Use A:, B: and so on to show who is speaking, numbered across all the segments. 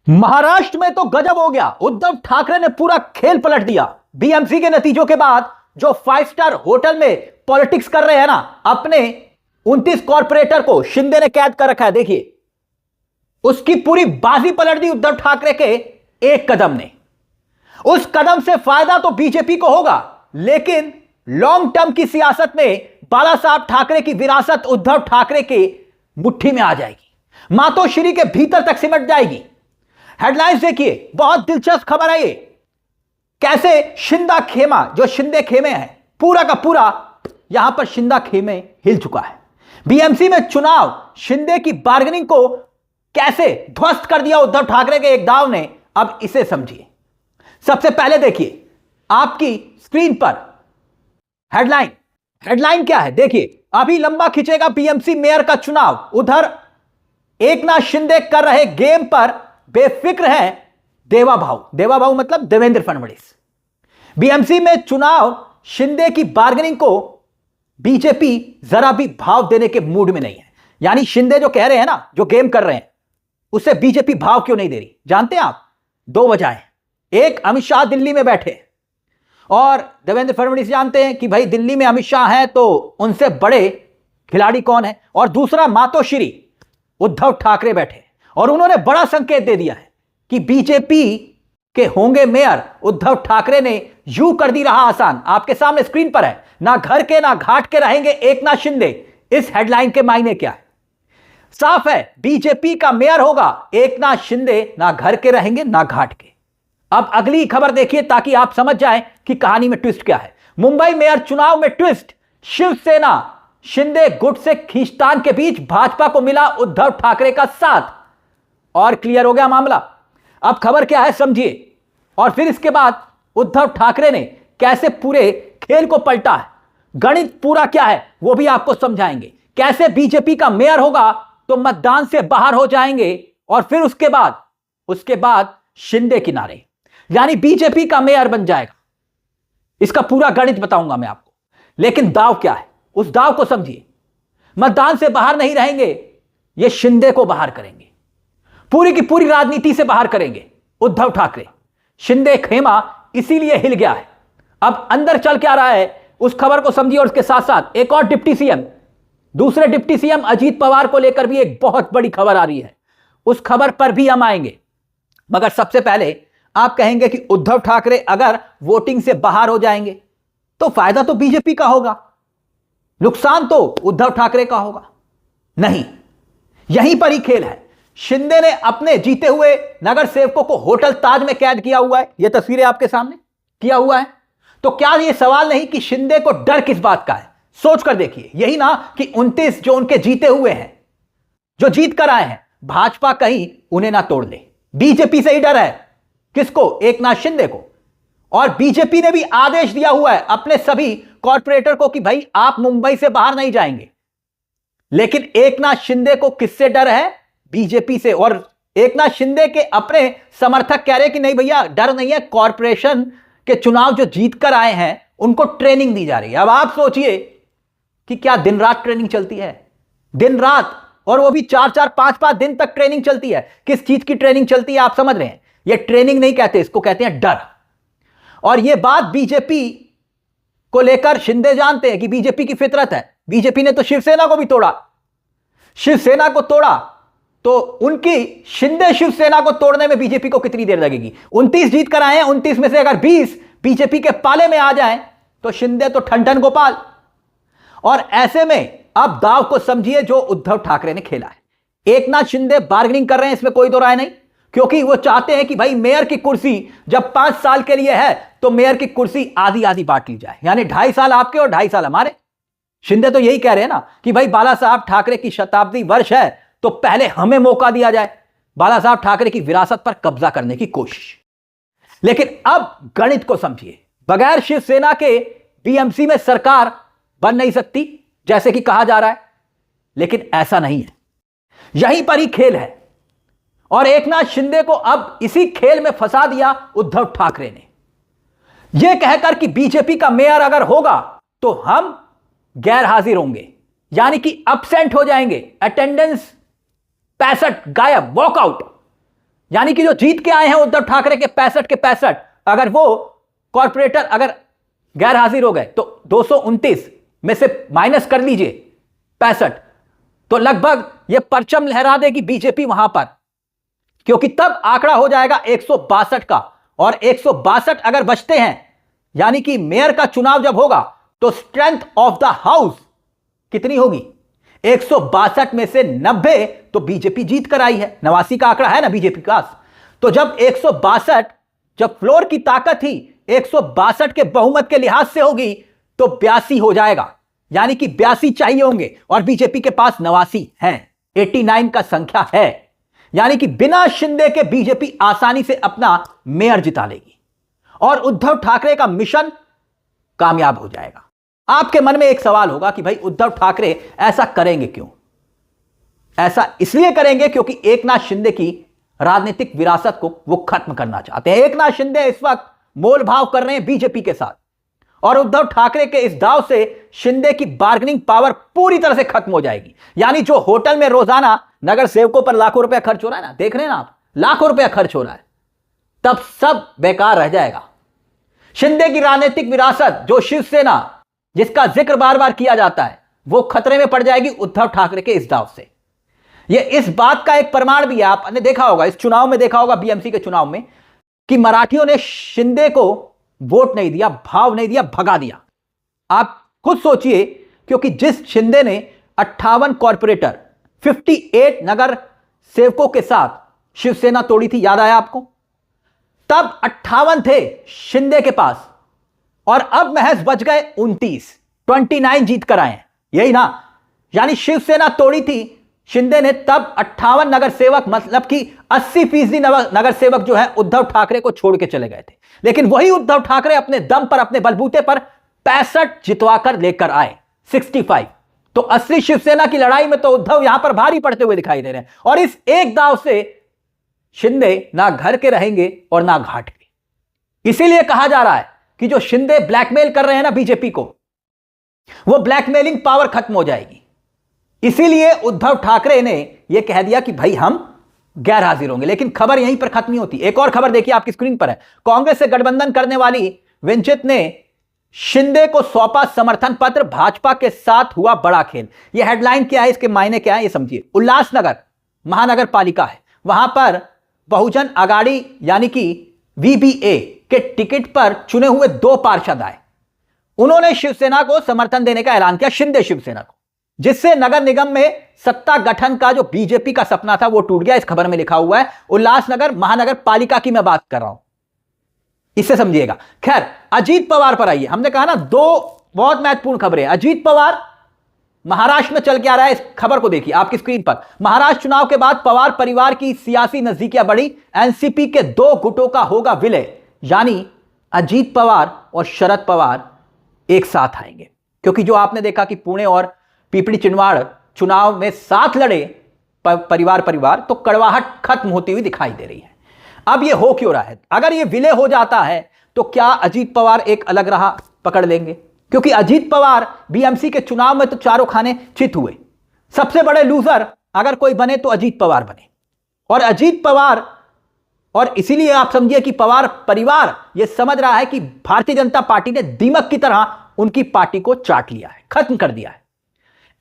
A: महाराष्ट्र में तो गजब हो गया। उद्धव ठाकरे ने पूरा खेल पलट दिया। बीएमसी के नतीजों के बाद जो 5 स्टार होटल में पॉलिटिक्स कर रहे हैं ना, अपने 29 कॉर्पोरेटर को शिंदे ने कैद कर रखा है। देखिए, उसकी पूरी बाजी पलट दी उद्धव ठाकरे के एक कदम ने। उस कदम से फायदा तो बीजेपी को होगा, लेकिन लॉन्ग टर्म की सियासत में बाला साहब ठाकरे की विरासत उद्धव ठाकरे के मुट्ठी में आ जाएगी, मातोश्री के भीतर तक सिमट जाएगी। हेडलाइंस देखिए, बहुत दिलचस्प खबर है ये। कैसे शिंदा खेमा, जो शिंदे खेमे है, पूरा का पूरा यहां पर शिंदा खेमे हिल चुका है। बीएमसी में चुनाव, शिंदे की बार्गेनिंग को कैसे ध्वस्त कर दिया उद्धव ठाकरे के एक दाव ने, अब इसे समझिए। सबसे पहले देखिए आपकी स्क्रीन पर हेडलाइन क्या है। देखिए, अभी लंबा खिंचेगा बीएमसी मेयर का चुनाव, उधर एकनाथ शिंदे कर रहे गेम पर बेफिक्र है देवा भाऊ मतलब देवेंद्र फडणवीस। बीएमसी में चुनाव, शिंदे की बार्गेनिंग को बीजेपी जरा भी भाव देने के मूड में नहीं है। यानी शिंदे जो कह रहे हैं ना, जो गेम कर रहे हैं, उससे बीजेपी भाव क्यों नहीं दे रही जानते हैं आप? 2 वजह है। एक, अमित शाह दिल्ली में बैठे और देवेंद्र फडणवीस जानते हैं कि भाई दिल्ली में अमित शाह हैं तो उनसे बड़े खिलाड़ी कौन है। और दूसरा, मातोश्री उद्धव ठाकरे बैठे और उन्होंने बड़ा संकेत दे दिया है कि बीजेपी के होंगे मेयर। उद्धव ठाकरे ने यूं कर दी रहा आसान। आपके सामने स्क्रीन पर है, ना घर के ना घाट के रहेंगे एकनाथ शिंदे। इस हेडलाइन के मायने क्या है? साफ है, बीजेपी का मेयर होगा एकनाथ शिंदे, ना घर के रहेंगे ना घाट के। अब अगली खबर देखिए ताकि आप समझ जाएं कि कहानी में ट्विस्ट क्या है। मुंबई मेयर चुनाव में ट्विस्ट, शिवसेना शिंदे गुट से खींचतान के बीच भाजपा को मिला उद्धव ठाकरे का साथ। और क्लियर हो गया मामला। अब खबर क्या है समझिए, और फिर इसके बाद उद्धव ठाकरे ने कैसे पूरे खेल को पलटा है, गणित पूरा क्या है वो भी आपको समझाएंगे। कैसे बीजेपी का मेयर होगा तो मतदान से बाहर हो जाएंगे और फिर उसके बाद शिंदे किनारे, यानी बीजेपी का मेयर बन जाएगा। इसका पूरा गणित बताऊंगा मैं आपको, लेकिन दाव क्या है उस दाव को समझिए। मतदान से बाहर नहीं रहेंगे, ये शिंदे को बाहर करेंगे, पूरी की पूरी राजनीति से बाहर करेंगे उद्धव ठाकरे। शिंदे खेमा इसीलिए हिल गया है। अब अंदर चल क्या रहा है उस खबर को समझिए, और उसके साथ साथ एक और डिप्टी सीएम, दूसरे डिप्टी सीएम अजीत पवार को लेकर भी एक बहुत बड़ी खबर आ रही है। उस खबर पर भी हम आएंगे, मगर सबसे पहले आप कहेंगे कि उद्धव ठाकरे अगर वोटिंग से बाहर हो जाएंगे तो फायदा तो बीजेपी का होगा, नुकसान तो उद्धव ठाकरे का होगा। नहीं, यहीं पर ही खेल है। शिंदे ने अपने जीते हुए नगर सेवकों को होटल ताज में कैद किया हुआ है। यह तस्वीरें आपके सामने किया हुआ है। तो क्या यह सवाल नहीं कि शिंदे को डर किस बात का है? सोच कर देखिए। यही ना कि 29 जो उनके जीते हुए हैं, जो जीत कर आए हैं, भाजपा कहीं उन्हें ना तोड़ ले। बीजेपी से ही डर है। किसको? एकनाथ शिंदे को। और बीजेपी ने भी आदेश दिया हुआ है अपने सभी कॉर्पोरेटर को कि भाई आप मुंबई से बाहर नहीं जाएंगे। लेकिन एकनाथ शिंदे को किससे डर है? बीजेपी से। और एकनाथ शिंदे के अपने समर्थक कह रहे कि नहीं भैया, डर नहीं है, कॉर्पोरेशन के चुनाव जो जीत कर आए हैं उनको ट्रेनिंग दी जा रही है। अब आप सोचिए कि क्या दिन रात ट्रेनिंग चलती है? दिन रात, और वो भी 4-4, 5-5 दिन तक ट्रेनिंग चलती है। किस चीज की ट्रेनिंग चलती है आप समझ रहे हैं? ये ट्रेनिंग नहीं कहते, इसको कहते हैं डर। और ये बात बीजेपी को लेकर शिंदे जानते हैं कि बीजेपी की फितरत है। बीजेपी ने तो शिवसेना को भी तोड़ा। शिवसेना को तोड़ा तो उनकी शिंदे शिवसेना को तोड़ने में बीजेपी को कितनी देर लगेगी? 29 जीत कर आए हैं, 29 में से अगर 20 बीजेपी के पाले में आ जाएं तो शिंदे तो ठन गोपाल। और ऐसे में अब दाव को समझिए जो उद्धव ठाकरे ने खेला है। एकनाथ शिंदे बार्गेनिंग कर रहे हैं, इसमें कोई दो राय नहीं, क्योंकि वो चाहते हैं कि भाई मेयर की कुर्सी जब 5 साल के लिए है तो मेयर की कुर्सी आधी आधी बांट ली जाए, यानी 2.5 साल आपके और 2.5 साल हमारे। शिंदे तो यही कह रहे हैं ना कि भाई बाला साहब ठाकरे की शताब्दी वर्ष है तो पहले हमें मौका दिया जाए, बाला साहब ठाकरे की विरासत पर कब्जा करने की कोशिश। लेकिन अब गणित को समझिए। बगैर शिवसेना के बीएमसी में सरकार बन नहीं सकती जैसे कि कहा जा रहा है, लेकिन ऐसा नहीं है। यहीं पर ही खेल है और एकनाथ शिंदे को अब इसी खेल में फंसा दिया उद्धव ठाकरे ने, यह कहकर कि बीजेपी का मेयर अगर होगा तो हम गैर हाजिर होंगे, यानी कि अब्सेंट हो जाएंगे, अटेंडेंस 65 गायब, वॉकआउट। यानी कि जो जीत के आए हैं उद्धव ठाकरे के 65 के 65, अगर वो कॉर्पोरेटर अगर गैर हाजिर हो गए तो 229 में से माइनस कर लीजिए 65, तो लगभग ये परचम लहरा देगी बीजेपी वहां पर, क्योंकि तब आंकड़ा हो जाएगा 162 का। और 162 अगर बचते हैं, यानी कि मेयर का चुनाव जब होगा तो स्ट्रेंथ ऑफ द हाउस कितनी होगी? 162 में से 90 तो बीजेपी जीत कर आई है। 89 का आंकड़ा है ना बीजेपी का। तो जब 162, जब फ्लोर की ताकत ही 162 के बहुमत के लिहाज से होगी तो 82 हो जाएगा, यानी कि 82 चाहिए होंगे और बीजेपी के पास 89 है, 89 का संख्या है, यानी कि बिना शिंदे के बीजेपी आसानी से अपना मेयर जिता लेगी और उद्धव ठाकरे का मिशन कामयाब हो जाएगा। आपके मन में एक सवाल होगा कि भाई उद्धव ठाकरे ऐसा करेंगे क्यों? ऐसा इसलिए करेंगे क्योंकि एकनाथ शिंदे की राजनीतिक विरासत को वो खत्म करना चाहते हैं। एकनाथ शिंदे इस वक्त मोल भाव कर रहे हैं बीजेपी के साथ और उद्धव ठाकरे के इस दाव से शिंदे की बार्गेनिंग पावर पूरी तरह से खत्म हो जाएगी। यानी जो होटल में रोजाना नगर सेवकों पर लाखों रुपया खर्च हो रहा है ना, देख रहे हैं ना आप, लाखों रुपया खर्च हो रहा है, तब सब बेकार रह जाएगा। शिंदे की राजनीतिक विरासत जो शिवसेना जिसका जिक्र बार बार किया जाता है, वो खतरे में पड़ जाएगी उद्धव ठाकरे के इस दाव से। यह इस बात का एक प्रमाण भी है, आपने देखा होगा इस चुनाव में, देखा होगा बीएमसी के चुनाव में कि मराठियों ने शिंदे को वोट नहीं दिया, भाव नहीं दिया, भगा दिया। आप खुद सोचिए, क्योंकि जिस शिंदे ने 58 कॉर्पोरेटर 58 नगर सेवकों के साथ शिवसेना तोड़ी थी, याद आया आपको? तब 58 थे शिंदे के पास और अब महज बच गए 29 जीत कर आए हैं, यही ना? यानी शिवसेना तोड़ी थी शिंदे ने तब 58 नगर सेवक, मतलब कि 80% नगर सेवक जो है उद्धव ठाकरे को छोड़ के चले गए थे। लेकिन वही उद्धव ठाकरे अपने दम पर, अपने बलबूते पर 65 जितवाकर लेकर आए, 65। तो असली शिवसेना की लड़ाई में तो उद्धव यहां पर भारी पड़ते हुए दिखाई दे रहे हैं और इस एक दाव से शिंदे ना घर के रहेंगे और ना घाट के। इसीलिए कहा जा रहा है कि जो शिंदे ब्लैकमेल कर रहे हैं ना बीजेपी को, वो ब्लैकमेलिंग पावर खत्म हो जाएगी। इसीलिए उद्धव ठाकरे ने यह कह दिया कि भाई हम गैर हाजिर होंगे। लेकिन खबर यहीं पर खत्म नहीं होती। एक और खबर देखिए, आपकी स्क्रीन पर है। कांग्रेस से गठबंधन करने वाली वंचित ने शिंदे को सौंपा समर्थन पत्र, भाजपा के साथ हुआ बड़ा खेल। यह हेडलाइन क्या है, इसके मायने क्या है, ये समझिए। उल्लासनगर महानगर पालिका है, वहां पर बहुजन अगाड़ी यानी कि वीबीए के टिकट पर चुने हुए 2 पार्षद आए। उन्होंने शिवसेना को समर्थन देने का ऐलान किया, शिंदे शिवसेना को, जिससे नगर निगम में सत्ता गठन का जो बीजेपी का सपना था वो टूट गया। इस खबर में लिखा हुआ है उल्लासनगर महानगर पालिका की मैं बात कर रहा हूं, इससे समझिएगा। खैर, अजीत पवार पर आइए। हमने कहा ना 2 बहुत महत्वपूर्ण खबरें। अजीत पवार महाराष्ट्र में चल के आ रहा है, इस खबर को देखिए आपकी स्क्रीन पर। महाराष्ट्र चुनाव के बाद पवार परिवार की सियासी नजदीकियां बढ़ी, एनसीपी के 2 गुटों का होगा विलय, यानी अजीत पवार और शरद पवार एक साथ आएंगे। क्योंकि जो आपने देखा कि पुणे और पीपड़ी चिनवाड़ चुनाव में साथ लड़े परिवार, तो कड़वाहट खत्म होती हुई दिखाई दे रही है। अब यह हो क्यों रहा है? अगर यह विलय हो जाता है तो क्या अजीत पवार एक अलग राह पकड़ लेंगे? क्योंकि अजीत पवार बीएमसी के चुनाव में तो चारों खाने चित हुए। सबसे बड़े लूजर अगर कोई बने तो अजीत पवार बने। और अजीत पवार, और इसीलिए आप समझिए कि पवार परिवार यह समझ रहा है कि भारतीय जनता पार्टी ने दीमक की तरह उनकी पार्टी को चाट लिया है, खत्म कर दिया है।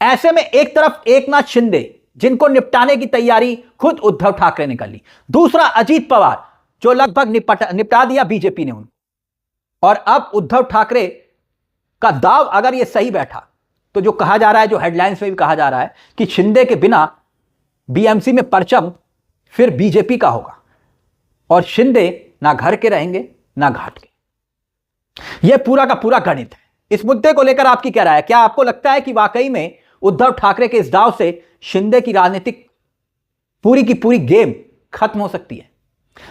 A: ऐसे में एक तरफ एकनाथ शिंदे, जिनको निपटाने की तैयारी खुद उद्धव ठाकरे ने कर ली, दूसरा अजीत पवार जो लगभग निपटा दिया बीजेपी ने उनको। और अब उद्धव ठाकरे का दाव अगर यह सही बैठा तो जो कहा जा रहा है, जो हेडलाइंस में भी कहा जा रहा है कि शिंदे के बिना बीएमसी में परचम फिर बीजेपी का होगा और शिंदे ना घर के रहेंगे ना घाट के। यह पूरा का पूरा गणित है। इस मुद्दे को लेकर आपकी क्या राय है? क्या आपको लगता है कि वाकई में उद्धव ठाकरे के इस दाव से शिंदे की राजनीतिक पूरी की पूरी गेम खत्म हो सकती है?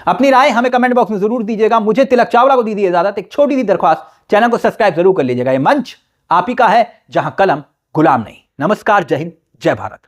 A: अपनी राय हमें कमेंट बॉक्स में जरूर दीजिएगा। मुझे तिलक चावला को दीजिए इजाजत। एक छोटी सी दरख्वास्त, चैनल को सब्सक्राइब जरूर कर लीजिएगा। यह मंच आप ही का है जहां कलम गुलाम नहीं। नमस्कार, जय हिंद, जय भारत।